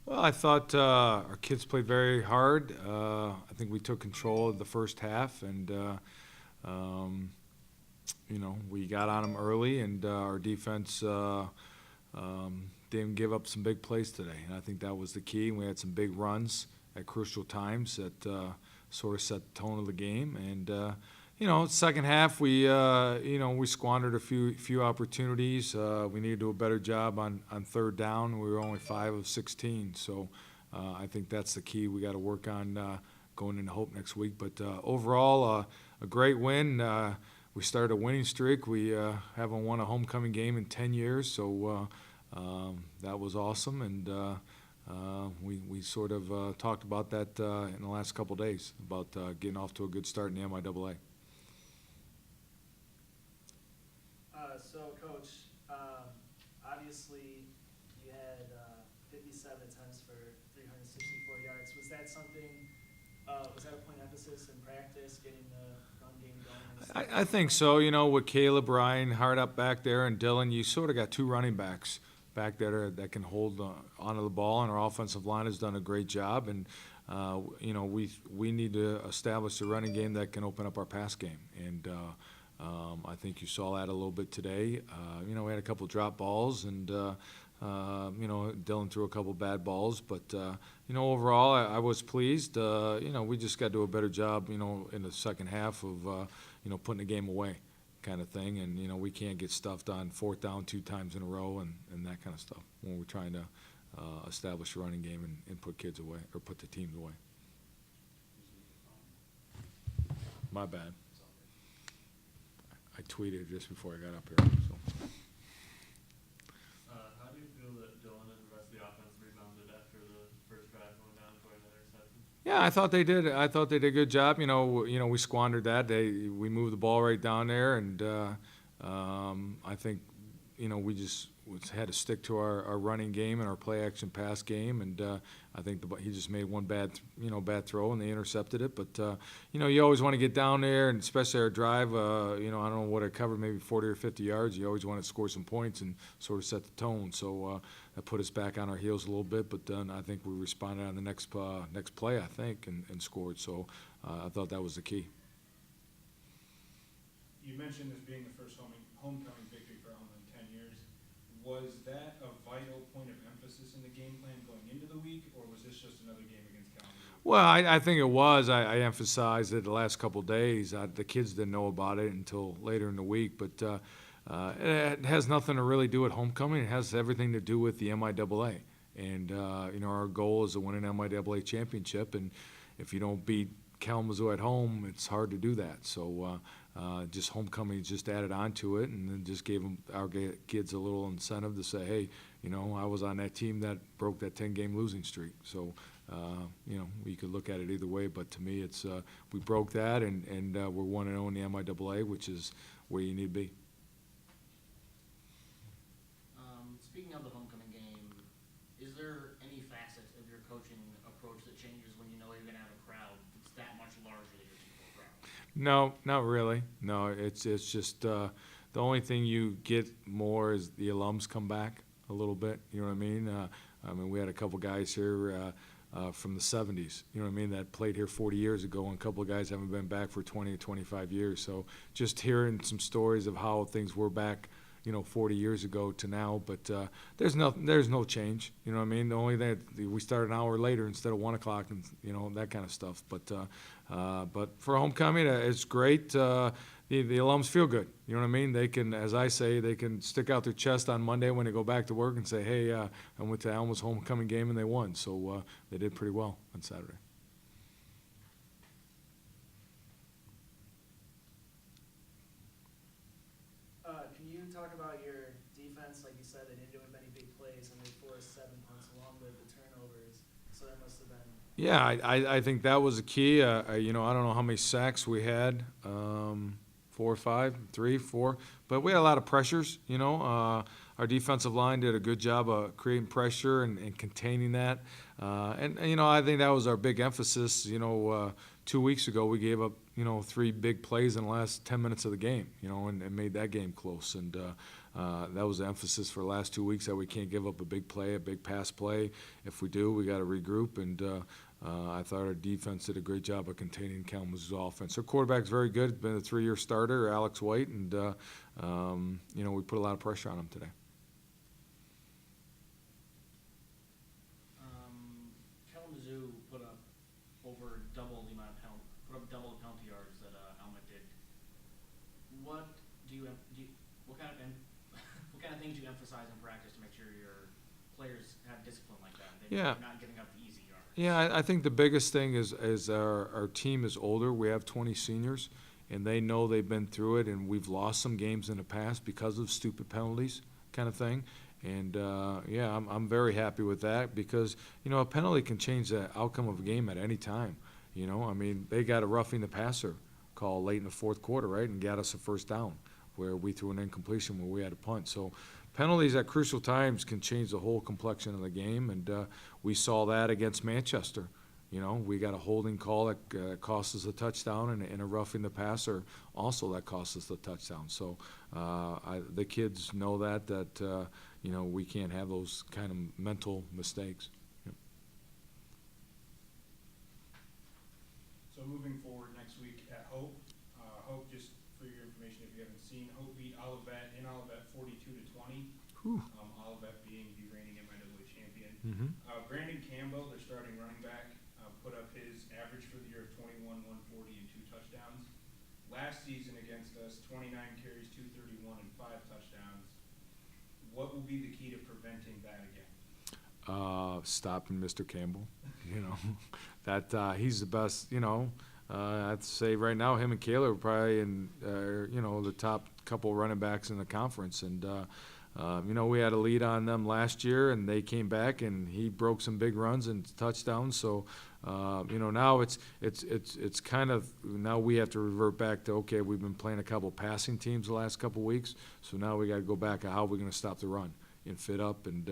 Well, I thought our kids played very hard. I think we took control of the first half, and um, we got on them early, and our defense didn't give up some big plays today. And I think that was the key. We had some big runs at crucial times that sort of set the tone of the game. And second half we squandered a few opportunities. We needed to do a better job on third down. We were only 5 of 16, so I think that's the key. We got to work on going into Hope next week. But overall, a great win. We started a winning streak. We haven't won a homecoming game in 10 years, so that was awesome. And we sort of talked about that in the last couple of days about getting off to a good start in the MIAA. So, Coach, obviously you had 57 attempts for 364 yards. Was that something? Was that a point of emphasis in practice, getting the run game going? I think so. With Caleb, Ryan, hard up back there, and Dylan, you sort of got two running backs back there that can hold onto the ball, and our offensive line has done a great job. And we need to establish a running game that can open up our pass game. And I think you saw that a little bit today. We had a couple drop balls, and Dylan threw a couple bad balls, but overall I was pleased. We just got to do a better job, in the second half of putting the game away, kind of thing. And we can't get stuffed on fourth down 2 times in a row and that kind of stuff when we're trying to establish a running game and put kids away or put the teams away. My bad. I tweeted just before I got up here. So. How do you feel that Dylan and the rest of the offense rebounded after the first drive going down for that interception? Yeah, I thought they did. I thought they did a good job. We squandered that. We moved the ball right down there, and I think we just had to stick to our running game and our play action pass game, and I think he just made one bad throw and they intercepted it. But you always want to get down there, and especially our drive. I don't know what it covered, maybe 40 or 50 yards. You always want to score some points and sort of set the tone. So that put us back on our heels a little bit. But then I think we responded on the next play, I think, and scored. So I thought that was the key. You mentioned this being the first homecoming victory for Elm in 10 years. Was that a vital point of emphasis in the game plan going into the week, or was this just another game against Kalamazoo? Well, I think it was. I emphasized it the last couple of days. The kids didn't know about it until later in the week, but it has nothing to really do with homecoming. It has everything to do with the MIAA. And, our goal is to win an MIAA championship, and if you don't beat Kalamazoo at home, it's hard to do that. So just homecoming just added on to it, and then just gave our kids a little incentive to say, hey, I was on that team that broke that 10-game losing streak. So, you could look at it either way, but to me, it's we broke that, and we're 1-0 in the MIAA, which is where you need to be. Speaking of the homecoming game, is there any facet of your coaching approach that changes when you know you're going to have a crowd that's that much larger than your typical crowd? No, not really. No, it's just the only thing you get more is the alums come back a little bit. You know what I mean? We had a couple guys here from the 70s, that played here 40 years ago, and a couple of guys haven't been back for 20 or 25 years. So just hearing some stories of how things were back, 40 years ago to now, but there's no change. You know what I mean? The only thing, we started an hour later instead of 1 o'clock, and that kind of stuff. But for homecoming, it's great. The alums feel good. You know what I mean? They can, as I say, they can stick out their chest on Monday when they go back to work and say, hey, I went to Alma's homecoming game and they won. So they did pretty well on Saturday. Can you talk about your defense? Like you said, they didn't do many big plays, and they forced 7 punts along with the turnovers. So that must have been. Yeah, I think that was a key. I don't know how many sacks we had, 4 or 5, 3, 4, but we had a lot of pressures. Our defensive line did a good job of creating pressure and containing that. I think that was our big emphasis. 2 weeks ago we gave up 3 big plays in the last 10 minutes of the game. And made that game close. And that was the emphasis for the last 2 weeks, that we can't give up a big play, a big pass play. If we do, we got to regroup, and I thought our defense did a great job of containing Kalamazoo's offense. Their quarterback's very good, been a 3-year starter, Alex White, and we put a lot of pressure on him today. Kalamazoo put up over double the amount of double the penalty yards that Alma did. What what kind of things do you emphasize in practice to make sure your players have discipline like that? They're not giving up the easy yards. Yeah, I think the biggest thing is our team is older. We have 20 seniors, and they know they've been through it, and we've lost some games in the past because of stupid penalties kind of thing. And, I'm very happy with that because, a penalty can change the outcome of a game at any time. They got a roughing the passer call late in the fourth quarter, right, and got us a first down where we threw an incompletion where we had a punt. So penalties at crucial times can change the whole complexion of the game, and we saw that against Manchester. We got a holding call that cost us a touchdown, and a roughing the passer also that cost us the touchdown. So the kids know that we can't have those kind of mental mistakes. Yep. So moving forward next week at Hope, just for your information, if you haven't seen, Hope beat Olivet in Olivet 42-20. Olivet being the reigning MIAA champion. Mm-hmm. Brandon Campbell, their starting running back, put up his average for the year of 21, 140, and 2 touchdowns. Last season against us, 29 carries, 231, and 5 touchdowns. What will be the key to preventing that again? Stopping Mr. Campbell. That he's the best. I'd say right now him and Kayla are probably in the top couple running backs in the conference, and we had a lead on them last year, and they came back, and he broke some big runs and touchdowns. So now it's kind of, now we have to revert back to, okay, we've been playing a couple passing teams the last couple weeks, so now we got to go back to how we're going to stop the run and fit up and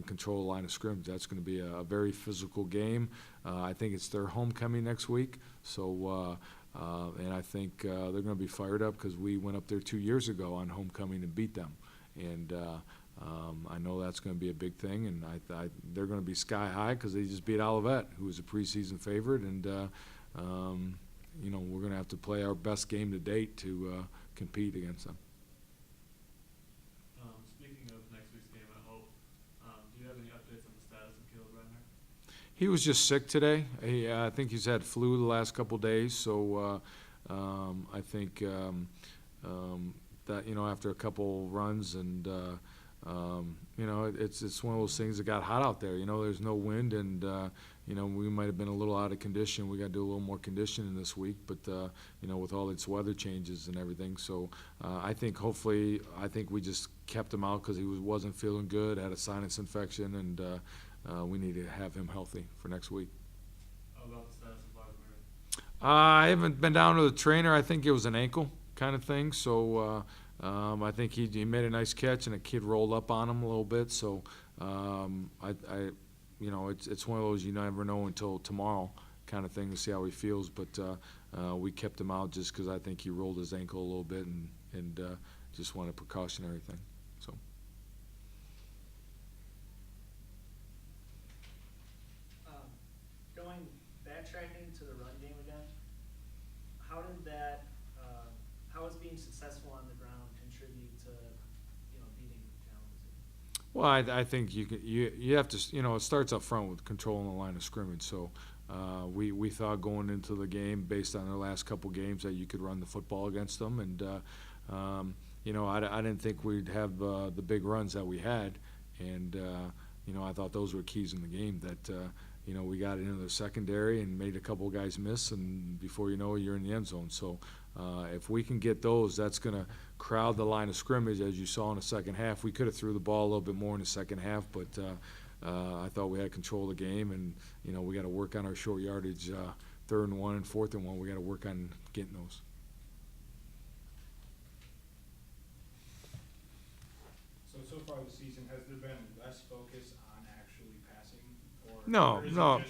control the line of scrimmage. That's going to be a very physical game. I think it's their homecoming next week, so and I think they're going to be fired up because we went up there 2 years ago on homecoming and beat them, and I know that's going to be a big thing, and they're going to be sky high because they just beat Olivet, who was a preseason favorite, and we're going to have to play our best game to date to compete against them. Speaking of next week's game at Hope, do you have any updates on the status of Caleb Reinhardt? He was just sick today. I think he's had flu the last couple days, so I think that after a couple runs and it's one of those things that got hot out there. There's no wind, and we might have been a little out of condition. We got to do a little more conditioning this week, but with all its weather changes and everything. So I think we just kept him out because he wasn't feeling good, had a sinus infection, and we need to have him healthy for next week. How about the status of Wagner? I haven't been down to the trainer. I think it was an ankle kind of thing. So I think he made a nice catch, and a kid rolled up on him a little bit. So it's one of those you never know until tomorrow kind of thing to see how he feels. But we kept him out just because I think he rolled his ankle a little bit and just wanted a precautionary thing. So. Going backtracking to the run game again, how is being successful on the ground contribute to beating Kalamazoo? Well, I think you have to, it starts up front with controlling the line of scrimmage. So we thought going into the game, based on the last couple games, that you could run the football against them, and I didn't think we'd have the big runs that we had, and I thought those were keys in the game that. We got into the secondary and made a couple of guys miss, and before you know it, you're in the end zone. So if we can get those, that's going to crowd the line of scrimmage, as you saw in the second half. We could have threw the ball a little bit more in the second half, but I thought we had control of the game, and we got to work on our short yardage, 3rd and 1 and 4th and 1. We got to work on getting those. So far this season, has there been less focus on actually passing? No. It's more of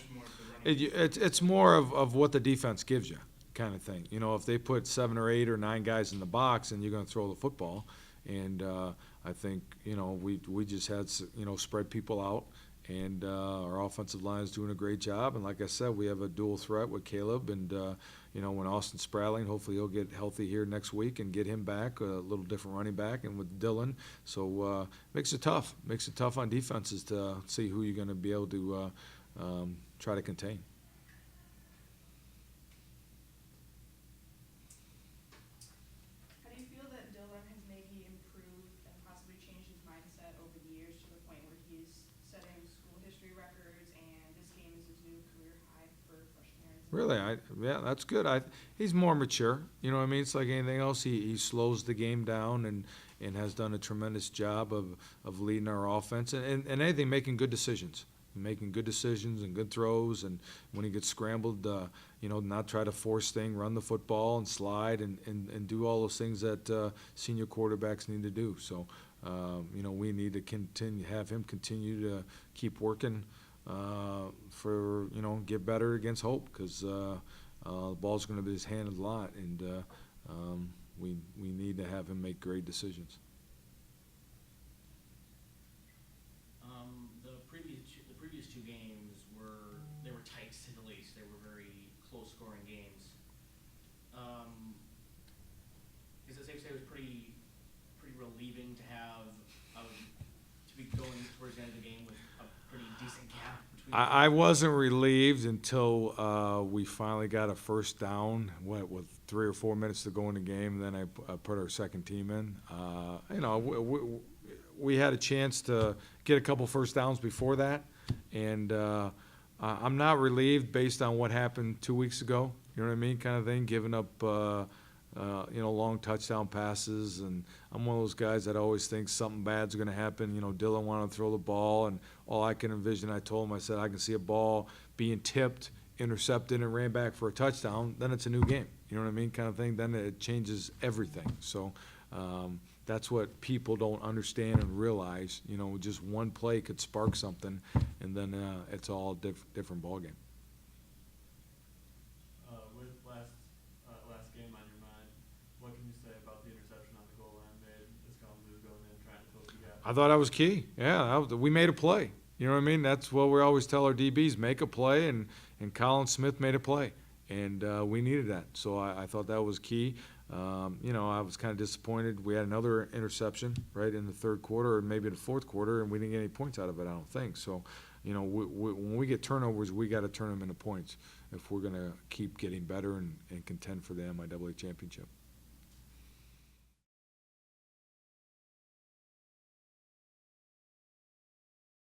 the running? It's more of what the defense gives you, kind of thing. If they put 7 or 8 or 9 guys in the box, and you're going to throw the football, And I think, we just had, spread people out. And our offensive line is doing a great job. And like I said, we have a dual threat with Caleb. And, when Austin Spradling, hopefully he'll get healthy here next week and get him back, a little different running back, and with Dylan. So makes it tough. Makes it tough on defenses to see who you're going to be able to try to contain. How do you feel that Dylan has maybe improved and possibly changed his mindset over the years to the point where he's setting school history records and this game is his new career high for freshman year? Really, yeah, that's good. He's more mature. You know what I mean? It's like anything else. He slows the game down and has done a tremendous job of leading our offense and anything, making good decisions. Making good decisions and good throws, and when he gets scrambled, not try to force things, run the football and slide and do all those things that senior quarterbacks need to do. So, we need to have him continue to keep working for, get better against Hope, because the ball's going to be his hand a lot, and we need to have him make great decisions. The previous two games were tight, to say the least. They were very close-scoring games. Is it safe to say it was pretty relieving to to be going towards the end of the game with a pretty decent gap between? I wasn't relieved until we finally got a first down, with 3 or 4 minutes to go in the game, and then I put our second team in. We had a chance to get a couple first downs before that, and I'm not relieved based on what happened 2 weeks ago, you know what I mean, kind of thing, giving up long touchdown passes, and I'm one of those guys that always thinks something bad's going to happen. Dylan wanted to throw the ball, and all I can envision, I told him, I said, I can see a ball being tipped, intercepted, and ran back for a touchdown, then it's a new game, you know what I mean, kind of thing. Then it changes everything. So that's what people don't understand and realize. Just one play could spark something, and then it's all different ballgame. With last game on your mind, what can you say about the interception on the goal line made as Kalamazoo going in trying to close the gap? I thought that was key. Yeah, we made a play. You know what I mean? That's what we always tell our DBs, make a play, and Colin Smith made a play, and we needed that. So I thought that was key. I was kind of disappointed. We had another interception right in the third quarter, or maybe in the fourth quarter, and we didn't get any points out of it, I don't think. So, when we get turnovers, we got to turn them into points if we're going to keep getting better and contend for the MIAA championship.